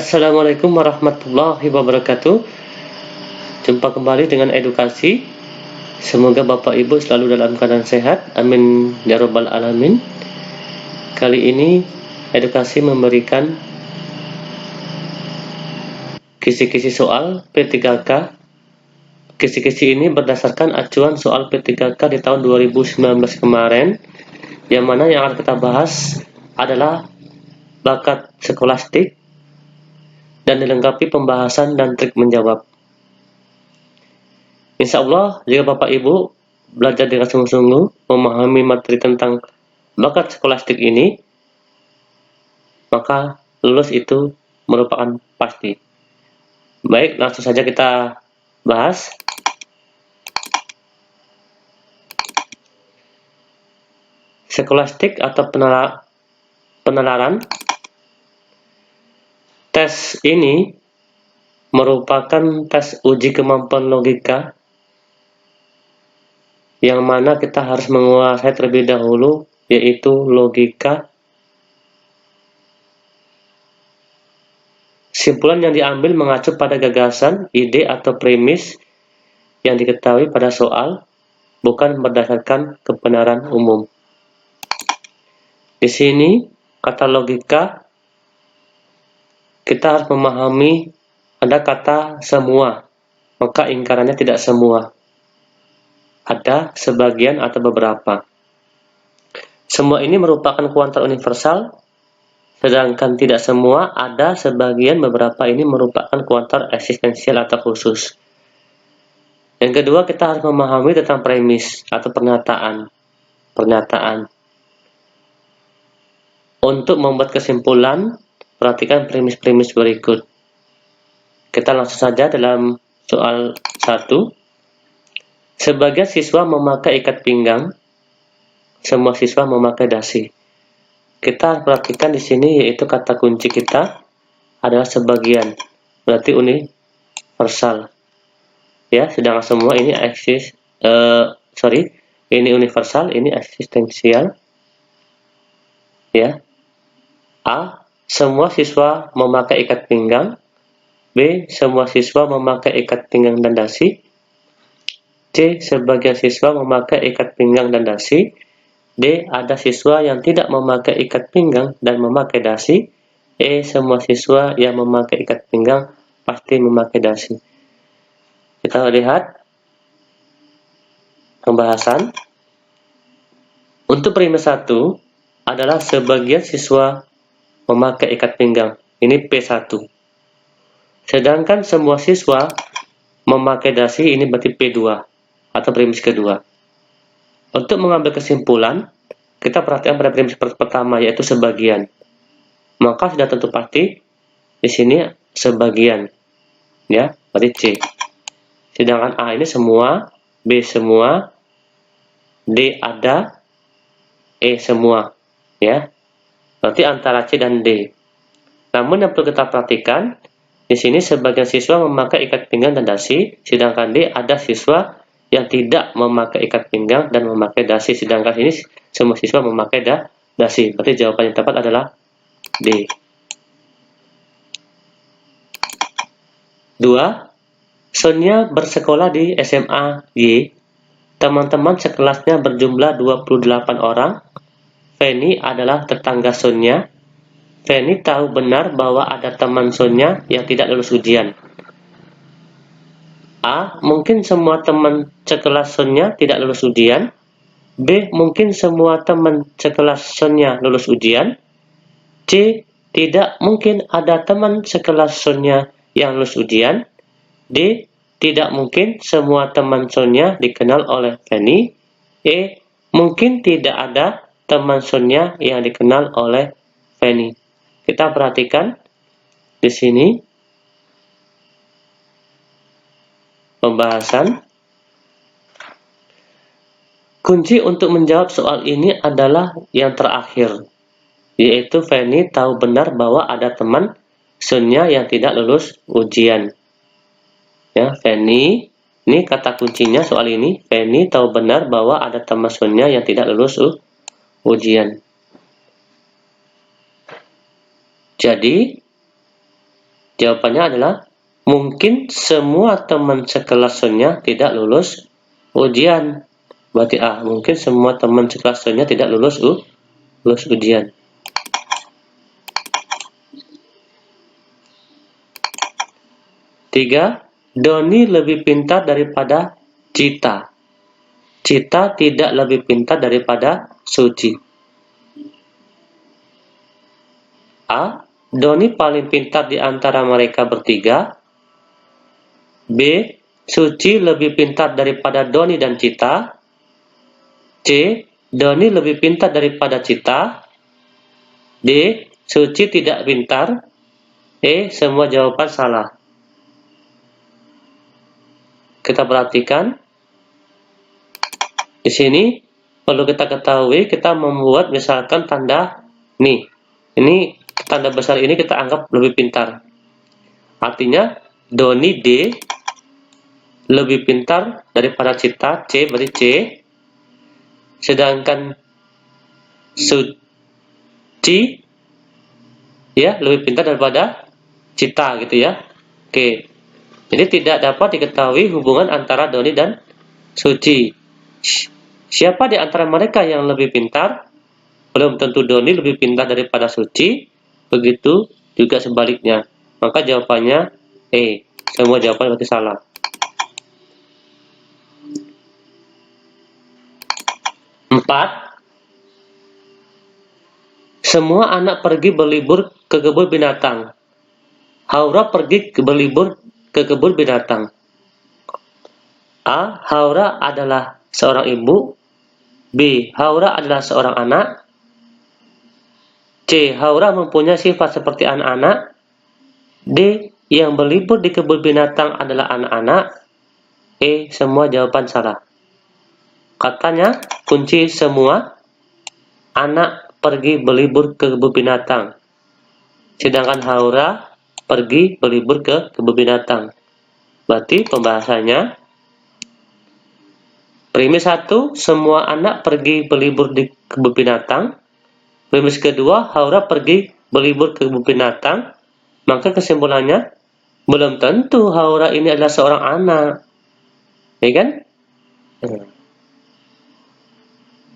Assalamualaikum warahmatullahi wabarakatuh. Jumpa kembali dengan edukasi. Semoga Bapak Ibu selalu dalam keadaan sehat. Amin ya rabbal alamin. Kali ini edukasi memberikan kisi-kisi soal P3K. Kisi-kisi ini berdasarkan acuan soal P3K di tahun 2019 kemarin, yang mana yang akan kita bahas adalah bakat skolastik dan dilengkapi pembahasan dan trik menjawab. Insya Allah, jika Bapak Ibu belajar dengan sungguh-sungguh memahami materi tentang bakat skolastik ini, maka lulus itu merupakan pasti. Baik, langsung saja kita bahas. Skolastik atau penalaran. Tes ini merupakan tes uji kemampuan logika yang mana kita harus menguasai terlebih dahulu, yaitu logika. Simpulan yang diambil mengacu pada gagasan, ide, atau premis yang diketahui pada soal, bukan berdasarkan kebenaran umum. Di sini, kata logika, kita harus memahami ada kata semua, maka ingkarannya tidak semua. Ada sebagian atau beberapa. Semua ini merupakan kuantar universal, sedangkan tidak semua, ada sebagian, beberapa ini merupakan kuantar eksistensial atau khusus. Yang kedua, kita harus memahami tentang premis atau pernyataan. Untuk membuat kesimpulan, perhatikan premis-premis berikut. Kita langsung saja dalam soal 1. Sebagian siswa memakai ikat pinggang, semua siswa memakai dasi. Kita perhatikan di sini, yaitu kata kunci kita adalah sebagian, berarti universal. Ya, sedangkan semua ini ini universal, ini eksistensial. Ya. A. Semua siswa memakai ikat pinggang. B. Semua siswa memakai ikat pinggang dan dasi. C. Sebagian siswa memakai ikat pinggang dan dasi. D. Ada siswa yang tidak memakai ikat pinggang dan memakai dasi. E. Semua siswa yang memakai ikat pinggang pasti memakai dasi. Kita lihat pembahasan. Untuk premis 1 adalah sebagian siswa memakai ikat pinggang. Ini P1. Sedangkan semua siswa memakai dasi, ini berarti P2 atau premis kedua. Untuk mengambil kesimpulan, kita perhatikan pada premis pertama, yaitu sebagian. Maka sudah tentu pasti di sini sebagian. Ya, berarti C. Sedangkan A ini semua, B semua, D ada, E semua. Ya. Berarti antara C dan D. Namun yang perlu kita perhatikan, di sini sebagian siswa memakai ikat pinggang dan dasi, sedangkan D ada siswa yang tidak memakai ikat pinggang dan memakai dasi, sedangkan ini semua siswa memakai dasi. Berarti jawaban yang tepat adalah D. 2. Sonia bersekolah di SMA Y. Teman-teman sekelasnya berjumlah 28 orang. Feni adalah tetangga Sonia. Feni tahu benar bahwa ada teman Sonia yang tidak lulus ujian. A. Mungkin semua teman sekelas Sonia tidak lulus ujian. B. Mungkin semua teman sekelas Sonia lulus ujian. C. Tidak mungkin ada teman sekelas Sonia yang lulus ujian. D. Tidak mungkin semua teman Sonia dikenal oleh Feni. E. Mungkin tidak ada teman Sonia yang dikenal oleh Feni. Kita perhatikan di sini pembahasan. Kunci untuk menjawab soal ini adalah yang terakhir, yaitu Feni tahu benar bahwa ada teman Sonia yang tidak lulus ujian. Ya, Feni, ini kata kuncinya soal ini. Feni tahu benar bahwa ada teman Sonia yang tidak lulus ujian. Jadi Jawabannya adalah mungkin semua teman sekelas Sonya tidak lulus ujian. Berarti A, mungkin semua teman sekelas Sonya tidak lulus ujian. Tiga, Doni lebih pintar daripada Cita. Cita tidak lebih pintar daripada Suci. A, Doni paling pintar di antara mereka bertiga. B, Suci lebih pintar daripada Doni dan Cita. C, Doni lebih pintar daripada Cita. D, Suci tidak pintar. E, semua jawaban salah. Kita perhatikan. Di sini perlu kita ketahui, kita membuat misalkan tanda nih. Ini tanda besar ini kita anggap lebih pintar. Artinya Doni D lebih pintar daripada Cita, C berarti C. Sedangkan Suci ya lebih pintar daripada Cita gitu ya. Oke. Jadi tidak dapat diketahui hubungan antara Doni dan Suci. Siapa di antara mereka yang lebih pintar? Belum tentu Doni lebih pintar daripada Suci. Begitu juga sebaliknya. Maka jawabannya E. Semua jawaban berarti salah. Empat. Semua anak pergi berlibur ke kebun binatang. Haura pergi berlibur ke kebun binatang. A. Haura adalah seorang ibu. B. Haura adalah seorang anak. C. Haura mempunyai sifat seperti anak-anak. D. Yang berlibur di kebun binatang adalah anak-anak. E. Semua jawaban salah. Katanya kunci semua anak pergi berlibur ke kebun binatang. Sedangkan Haura pergi berlibur ke kebun binatang. Berarti pembahasannya premis 1, semua anak pergi berlibur di kebun binatang. Premis kedua, Haura pergi berlibur ke kebun binatang. Maka kesimpulannya, belum tentu Haura ini adalah seorang anak. Ya kan?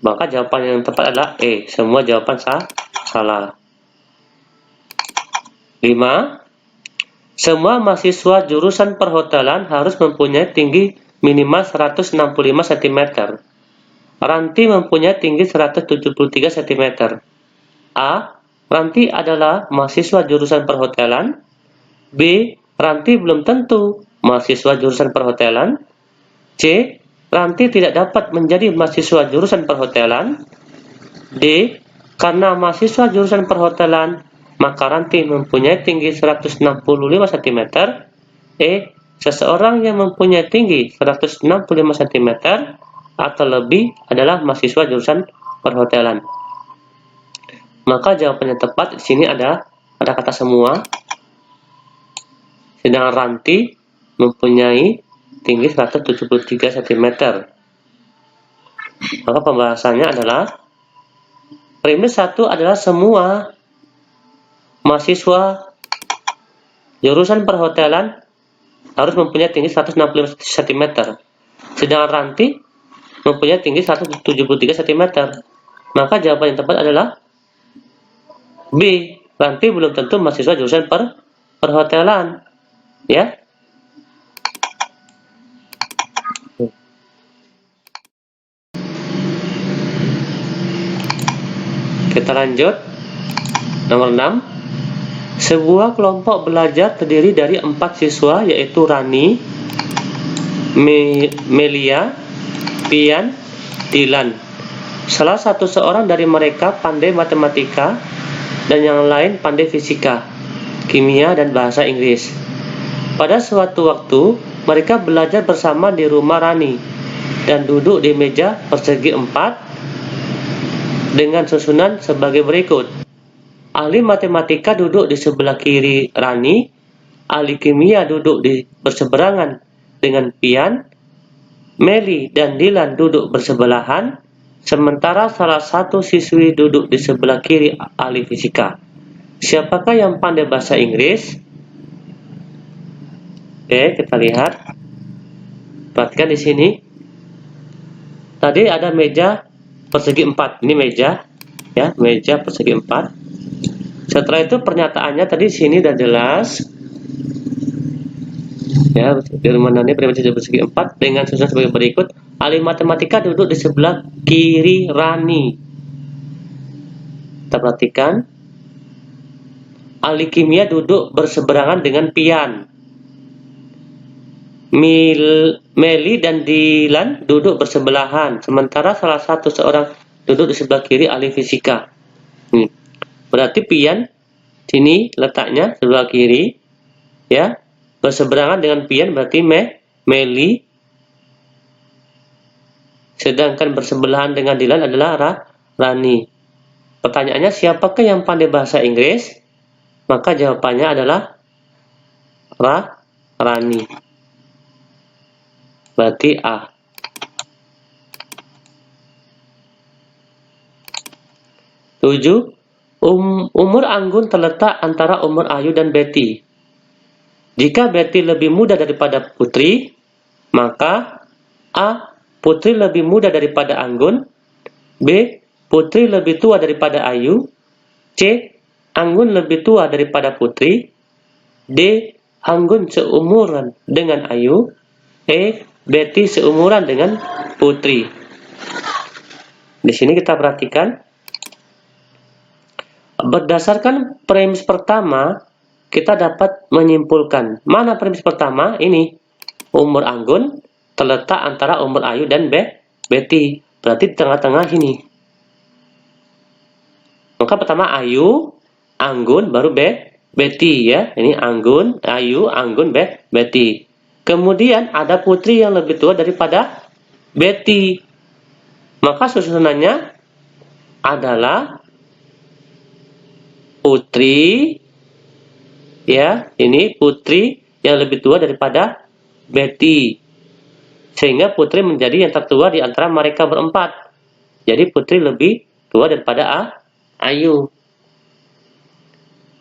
Maka jawaban yang tepat adalah E. Semua jawaban salah. 5. Semua mahasiswa jurusan perhotelan harus mempunyai tinggi minimal 165 cm. Ranti mempunyai tinggi 173 cm. A. Ranti adalah mahasiswa jurusan perhotelan. B. Ranti belum tentu mahasiswa jurusan perhotelan. C. Ranti tidak dapat menjadi mahasiswa jurusan perhotelan. D. Karena mahasiswa jurusan perhotelan, maka Ranti mempunyai tinggi 165 cm. E. Seseorang yang mempunyai tinggi 165 cm atau lebih adalah mahasiswa jurusan perhotelan. Maka jawaban yang tepat di sini ada kata semua. Sedangkan Ranti mempunyai tinggi 173 cm. Maka pembahasannya adalah premis 1 adalah semua mahasiswa jurusan perhotelan harus mempunyai tinggi 165 cm. Sedangkan Ranti mempunyai tinggi 173 cm. Maka jawaban yang tepat adalah B. Ranti belum tentu mahasiswa jurusan perhotelan. Ya. Kita lanjut. Nomor 6. Sebuah kelompok belajar terdiri dari 4 siswa, yaitu Rani, Melia, Pian, Dilan. Salah satu seorang dari mereka pandai matematika dan yang lain pandai fisika, kimia, dan bahasa Inggris. Pada suatu waktu, mereka belajar bersama di rumah Rani dan duduk di meja persegi 4 dengan susunan sebagai berikut. Ahli matematika duduk di sebelah kiri Rani, ahli kimia duduk di berseberangan dengan Pian, Meli dan Dilan duduk bersebelahan, sementara salah satu siswi duduk di sebelah kiri ahli fisika. Siapakah yang pandai bahasa Inggris? Oke, kita lihat. Perhatikan di sini. Tadi ada meja persegi 4. Ini meja, ya, meja persegi 4. Setelah itu pernyataannya tadi sini udah jelas. Ya, Firmanannya meja persegi 4 dengan susunan sebagai berikut. Ahli matematika duduk di sebelah kiri Rani. Kita perhatikan. Ahli kimia duduk berseberangan dengan Pian. Meli dan Dilan duduk bersebelahan, sementara salah satu seorang duduk di sebelah kiri ahli fisika. Berarti Pian sini letaknya sebelah kiri, ya, berseberangan dengan Pian berarti Meli, sedangkan bersebelahan dengan Dilan adalah Rani. Pertanyaannya, siapakah yang pandai bahasa Inggris? Maka jawabannya adalah Rani. Berarti A. Tujuh. Umur Anggun terletak antara umur Ayu dan Betty. Jika Betty lebih muda daripada Putri, maka A. Putri lebih muda daripada Anggun. B. Putri lebih tua daripada Ayu. C. Anggun lebih tua daripada Putri. D. Anggun seumuran dengan Ayu. E. Betty seumuran dengan Putri. Di sini kita perhatikan. Berdasarkan premis pertama, kita dapat menyimpulkan. Mana premis pertama? Ini. Umur Anggun terletak antara umur Ayu dan Betty. Berarti di tengah-tengah ini. Maka pertama Ayu, Anggun, baru Betty, ya. Ini Anggun, Ayu, Anggun, Betty. Kemudian ada Putri yang lebih tua daripada Betty. Maka susunannya adalah Putri, ya, ini Putri yang lebih tua daripada Betty. Sehingga Putri menjadi yang tertua di antara mereka berempat. Jadi Putri lebih tua daripada Ayu.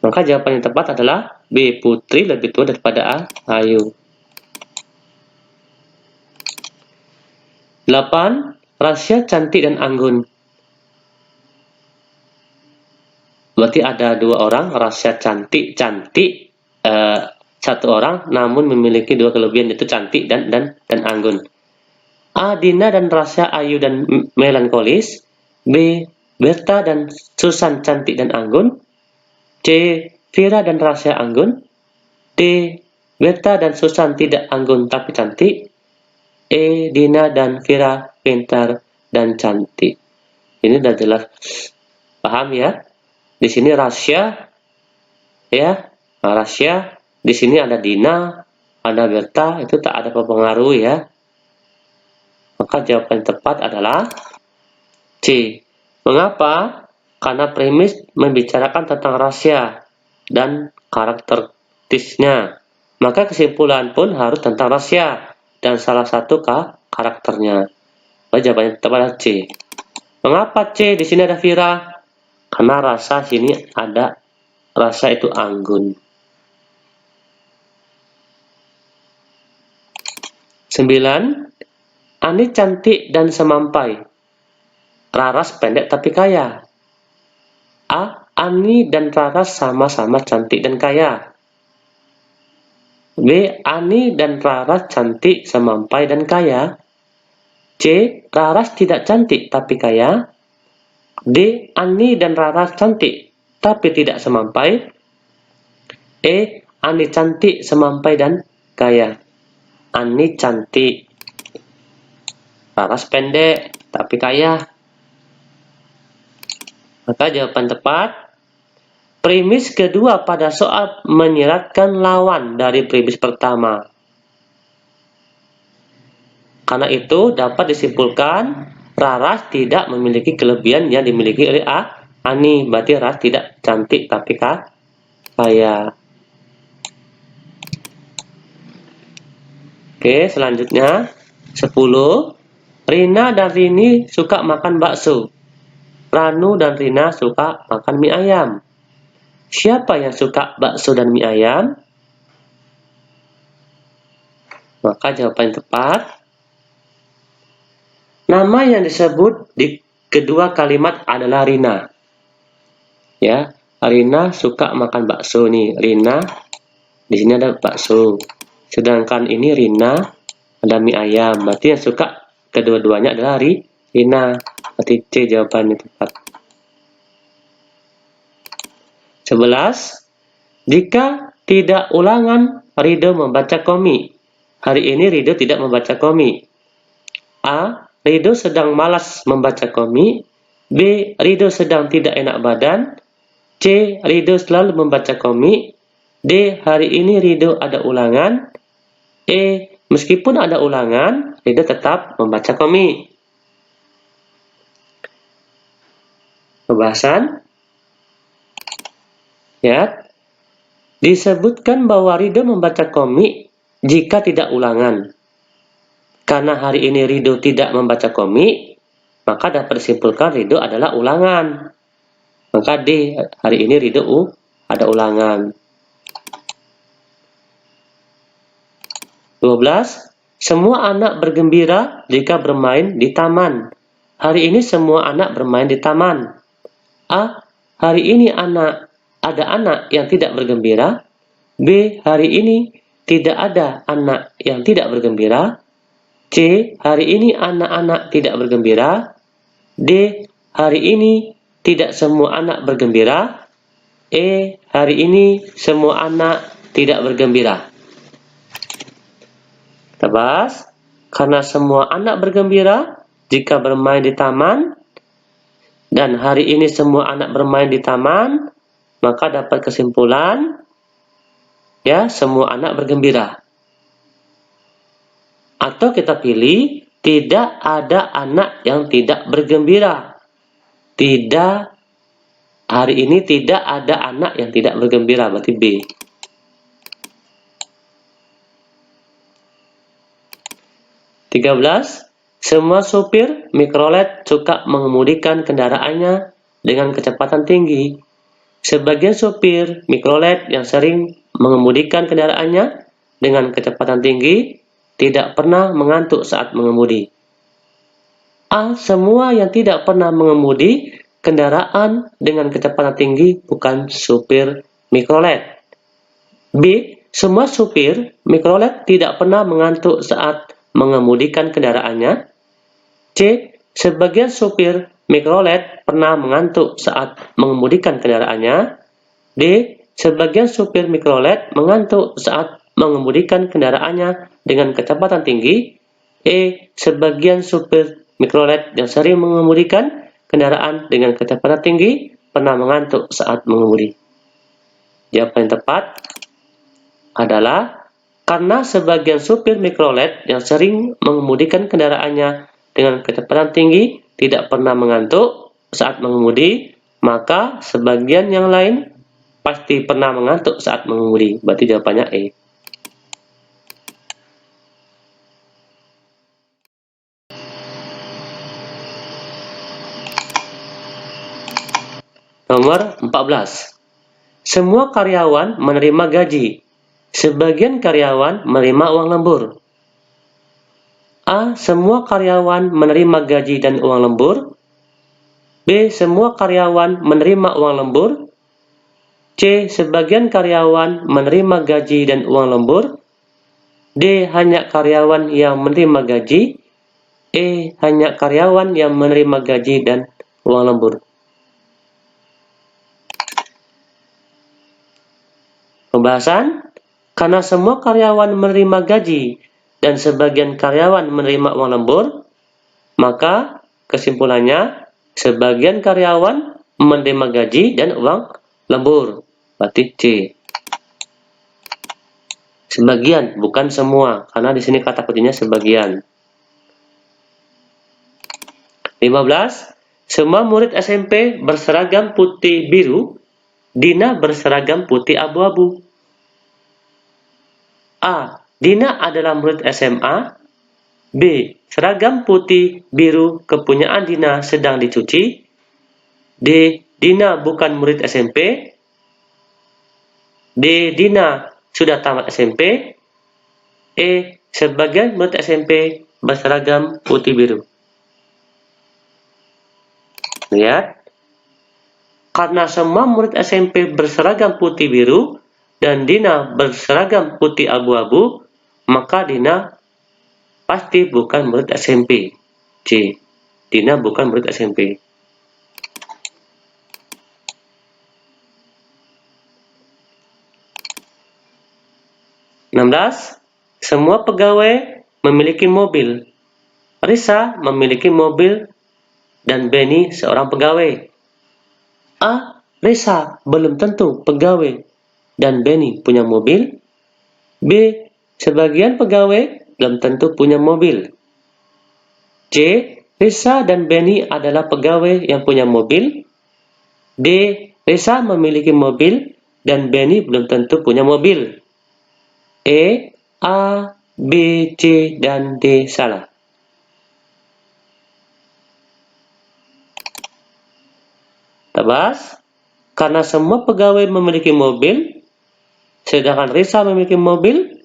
Maka jawaban yang tepat adalah B. Putri lebih tua daripada Ayu. 8. Rasya, Cantik, dan Anggun. Berarti ada dua orang, Rasya cantik, satu orang namun memiliki dua kelebihan, yaitu cantik dan Anggun. A. Dina dan Rasya Ayu dan melankolis. B. Berta dan Susan cantik dan anggun. C. Vira dan Rasya anggun. D. Berta dan Susan tidak anggun tapi cantik. E. Dina dan Vira pintar dan cantik. Ini udah jelas, paham ya? Di sini Rasya, ya, Rasya. Di sini ada Dina, ada Berta, itu tak ada pengaruh ya. Maka jawaban tepat adalah C. Mengapa? Karena premis membicarakan tentang Rasya dan karakteristiknya. Maka kesimpulan pun harus tentang Rasya dan salah satu karakternya. Jawabannya tepat adalah C. Mengapa C? Di sini ada Vira. Karena rasa sini ada rasa itu anggun. 9. Ani cantik dan semampai. Raras pendek tapi kaya. A. Ani dan Raras sama-sama cantik dan kaya. B. Ani dan Raras cantik, semampai, dan kaya. C. Raras tidak cantik tapi kaya. D. Ani dan Raras cantik tapi tidak semampai. E. Ani cantik, semampai, dan kaya. Ani cantik, Raras pendek tapi kaya. Maka jawaban tepat, premis kedua pada soal menyiratkan lawan dari premis pertama. Karena itu dapat disimpulkan Raras tidak memiliki kelebihan yang dimiliki oleh Ani. Berarti Raras tidak cantik tapi kaya. Oke, selanjutnya 10. Rina dan Rini suka makan bakso. Ranu dan Rina suka makan mie ayam. Siapa yang suka bakso dan mie ayam? Maka jawaban yang tepat, nama yang disebut di kedua kalimat adalah Rina. Ya, Rina suka makan bakso nih. Rina, di sini ada bakso. Sedangkan ini Rina ada mie ayam. Berarti yang suka kedua-duanya adalah Rina. Berarti C jawabannya tepat. 11. Jika tidak ulangan, Rido membaca komik. Hari ini Rido tidak membaca komik. A. Rido sedang malas membaca komik. B. Rido sedang tidak enak badan. C. Rido selalu membaca komik. D. Hari ini Rido ada ulangan. E. Meskipun ada ulangan, Rido tetap membaca komik. Pembahasan. Ya, disebutkan bahwa Rido membaca komik jika tidak ulangan. Karena hari ini Rido tidak membaca komik, maka dapat disimpulkan Rido adalah ulangan. Maka D, hari ini Rido ada ulangan. 12. Semua anak bergembira jika bermain di taman. Hari ini semua anak bermain di taman. A. Hari ini ada anak yang tidak bergembira. B. Hari ini tidak ada anak yang tidak bergembira. C. Hari ini anak-anak tidak bergembira. D. Hari ini tidak semua anak bergembira. E. Hari ini semua anak tidak bergembira. Kita bahas. Karena semua anak bergembira jika bermain di taman, dan hari ini semua anak bermain di taman, maka dapat kesimpulan, ya, semua anak bergembira. Atau kita pilih, tidak ada anak yang tidak bergembira. Hari ini tidak ada anak yang tidak bergembira, berarti B. 13. Semua supir mikrolet suka mengemudikan kendaraannya dengan kecepatan tinggi. Sebagian supir mikrolet yang sering mengemudikan kendaraannya dengan kecepatan tinggi tidak pernah mengantuk saat mengemudi. A. Semua yang tidak pernah mengemudi kendaraan dengan kecepatan tinggi bukan supir mikrolet. B. Semua supir mikrolet tidak pernah mengantuk saat mengemudikan kendaraannya. C. Sebagian supir mikrolet pernah mengantuk saat mengemudikan kendaraannya. D. Sebagian supir mikrolet mengantuk saat mengemudikan kendaraannya dengan kecepatan tinggi. E. Sebagian supir mikrolet yang sering mengemudikan kendaraan dengan kecepatan tinggi pernah mengantuk saat mengemudi. Jawaban yang tepat adalah karena sebagian supir mikrolet yang sering mengemudikan kendaraannya dengan kecepatan tinggi tidak pernah mengantuk saat mengemudi, maka sebagian yang lain pasti pernah mengantuk saat mengemudi. Berarti jawabannya E. Nomor 14. Semua karyawan menerima gaji. Sebagian karyawan menerima uang lembur. A. Semua karyawan menerima gaji dan uang lembur. B. Semua karyawan menerima uang lembur. C. Sebagian karyawan menerima gaji dan uang lembur. D. Hanya karyawan yang menerima gaji. E. Hanya karyawan yang menerima gaji dan uang lembur. Pembahasan. Karena semua karyawan menerima gaji dan sebagian karyawan menerima uang lembur, maka kesimpulannya sebagian karyawan menerima gaji dan uang lembur. Berarti C. Sebagian, bukan semua, karena di sini kata kuncinya sebagian. 15. Semua murid SMP berseragam putih biru, Dina berseragam putih abu-abu. A. Dina adalah murid SMA. B. Seragam putih biru kepunyaan Dina sedang dicuci. D. Dina bukan murid SMP. D. Dina sudah tamat SMP. E. sebagian murid SMP berseragam putih biru. Lihat, karena semua murid SMP berseragam putih biru dan Dina berseragam putih abu-abu, maka Dina pasti bukan murid SMP. C. Dina bukan murid SMP. Semua pegawai memiliki mobil. Risa memiliki mobil dan Benny seorang pegawai. A. Risa belum tentu pegawai dan Benny punya mobil. B. Sebagian pegawai belum tentu punya mobil. C. Risa dan Benny adalah pegawai yang punya mobil. D. Risa memiliki mobil dan Benny belum tentu punya mobil. E, A, B, C, dan D salah. Tebas, karena semua pegawai memiliki mobil, sedangkan Risa memiliki mobil,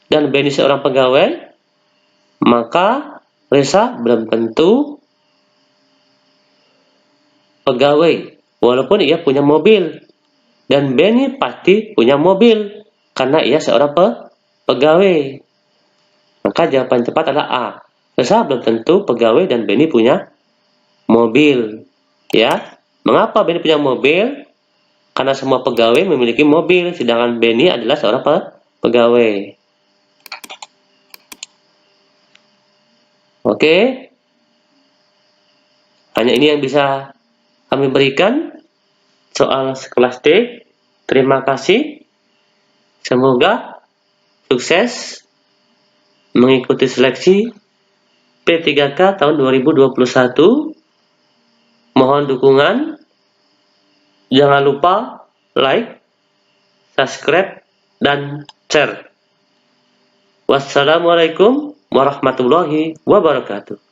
dan Benny seorang pegawai, maka Risa belum tentu pegawai, walaupun ia punya mobil. Dan Benny pasti punya mobil, karena ia seorang pegawai. Maka jawaban tepat adalah A. Risa belum tentu pegawai dan Benny punya mobil. Ya, mengapa Benny punya mobil? Karena semua pegawai memiliki mobil, sedangkan Benny adalah seorang pegawai. Oke, hanya ini yang bisa kami berikan soal kelas D. Terima kasih. Semoga sukses mengikuti seleksi P3K tahun 2021. Mohon dukungan. Jangan lupa like, subscribe, dan share. Wassalamualaikum warahmatullahi wabarakatuh.